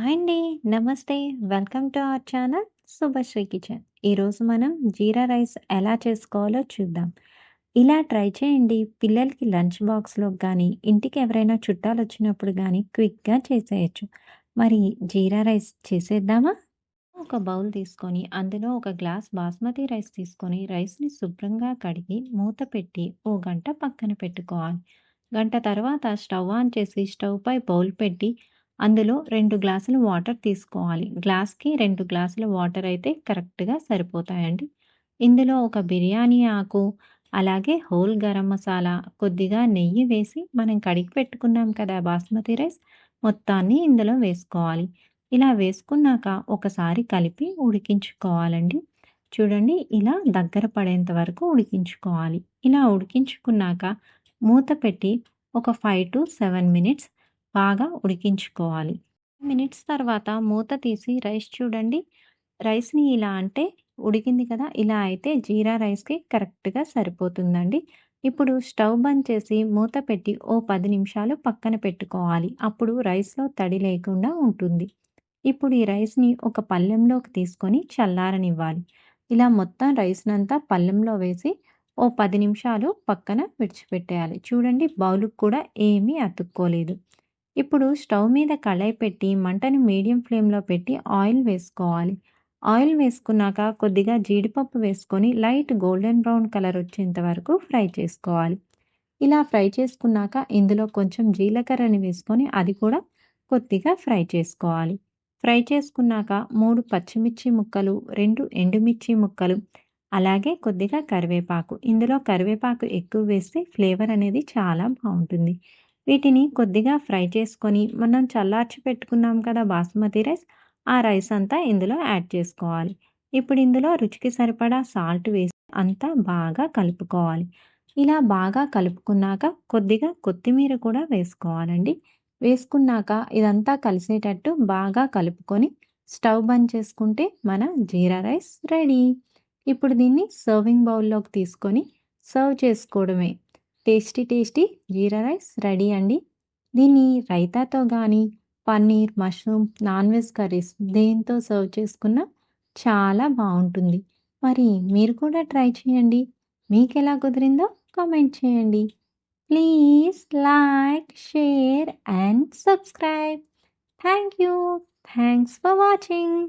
Hi అండి. నమస్తే. Welcome to our channel Subhashree kitchen. ఈరోజు మనం జీరా రైస్ ఎలా చేసుకోవాలో చూద్దాం. ఇలా ట్రై చేయండి. పిల్లలకి లంచ్ బాక్స్‌లోకి గానీ, ఇంటికి ఎవరైనా చుట్టాలొచ్చినప్పుడు గానీ క్విక్‌గా చేసేయొచ్చు. మరి జీరా రైస్ చేసేద్దామా? ఒక బౌల్ తీసుకొని, అందులో ఒక గ్లాస్ బాస్మతి రైస్ తీసుకొని, రైస్‌ని శుభ్రంగా కడిగి, మూత పెట్టి ఓ గంట పక్కన పెట్టుకోవాలి. గంట తర్వాత స్టవ్ ఆన్ చేసి, స్టవ్‌పై బౌల్ పెట్టి, అందులో 2 గ్లాసులు వాటర్ తీసుకోవాలి. గ్లాస్‌కి 2 గ్లాసుల వాటర్ అయితే కరెక్ట్‌గా సరిపోతాయండి. ఇందులో ఒక బిర్యానీ ఆకు, అలాగే హోల్ గరం మసాలా, కొద్దిగా నెయ్యి వేసి, మనం కడిగి పెట్టుకున్నాం కదా బాస్మతి రైస్, మొత్తాన్ని ఇందులో వేసుకోవాలి. ఇలా వేసుకున్నాక ఒకసారి కలిపి ఉడికించుకోవాలండి. చూడండి ఇలా దగ్గర పడేంత వరకు ఉడికించుకోవాలి. ఇలా ఉడికించుకున్నాక మూత పెట్టి ఒక 5-7 మినిట్స్ బాగా ఉడికించుకోవాలి. మినిట్స్ తర్వాత మూత తీసి రైస్ చూడండి. రైస్‌ని ఇలా అంటే ఉడికింది కదా! ఇలా అయితే జీరా రైస్‌కి కరెక్ట్‌గా సరిపోతుందండి. ఇప్పుడు స్టవ్ బంద్ చేసి మూత పెట్టి ఓ 10 నిమిషాలు పక్కన పెట్టుకోవాలి. అప్పుడు రైస్‌లో తడి లేకుండా ఉంటుంది. ఇప్పుడు ఈ రైస్‌ని ఒక పళ్ళెంలోకి తీసుకొని చల్లారనివ్వాలి. ఇలా మొత్తం రైస్‌నంతా పళ్ళెంలో వేసి ఓ 10 నిమిషాలు పక్కన విడిచిపెట్టేయాలి. చూడండి బౌల్‌కి కూడా ఏమీ అతుక్కోలేదు. ఇప్పుడు స్టవ్ మీద కళాయి పెట్టి మంటని మీడియం ఫ్లేమ్‌లో పెట్టి ఆయిల్ వేసుకోవాలి. ఆయిల్ వేసుకున్నాక కొద్దిగా జీడిపప్పు వేసుకొని లైట్ గోల్డెన్ బ్రౌన్ కలర్ వచ్చేంత వరకు ఫ్రై చేసుకోవాలి. ఇలా ఫ్రై చేసుకున్నాక ఇందులో కొంచెం జీలకర్రని వేసుకొని అది కూడా కొద్దిగా ఫ్రై చేసుకోవాలి. ఫ్రై చేసుకున్నాక 3 పచ్చిమిర్చి ముక్కలు, 2 ఎండుమిర్చి ముక్కలు, అలాగే కొద్దిగా కరివేపాకు. ఇందులో కరివేపాకు ఎక్కువ వేస్తే ఫ్లేవర్ అనేది చాలా బావుంటుంది. వీటిని కొద్దిగా ఫ్రై చేసుకొని మనం చల్లార్చి పెట్టుకున్నాం కదా బాస్మతి రైస్, ఆ రైస్ అంతా ఇందులో యాడ్ చేసుకోవాలి. ఇప్పుడు ఇందులో రుచికి సరిపడా సాల్ట్ వేసి అంతా బాగా కలుపుకోవాలి. ఇలా బాగా కలుపుకున్నాక కొద్దిగా కొత్తిమీర కూడా వేసుకోవాలండి. వేసుకున్నాక ఇదంతా కలిసేటట్టు బాగా కలుపుకొని స్టవ్ బంద్ చేసుకుంటే మన జీరా రైస్ రెడీ. ఇప్పుడు దీన్ని సర్వింగ్ బౌల్‌లోకి తీసుకొని సర్వ్ చేసుకోవడమే. టేస్టీ టేస్టీ జీరా రైస్ రెడీ అండి. దీన్ని రైతాతో గానీ, paneer, mushroom, non veg curries దేనితో సర్వ్ చేసుకున్నా చాలా బావుంటుంది. మరి మీరు కూడా ట్రై చేయండి. మీకెలా కుదిరిందో కామెంట్ చేయండి. Please like, share and subscribe. Thank you. Thanks for watching.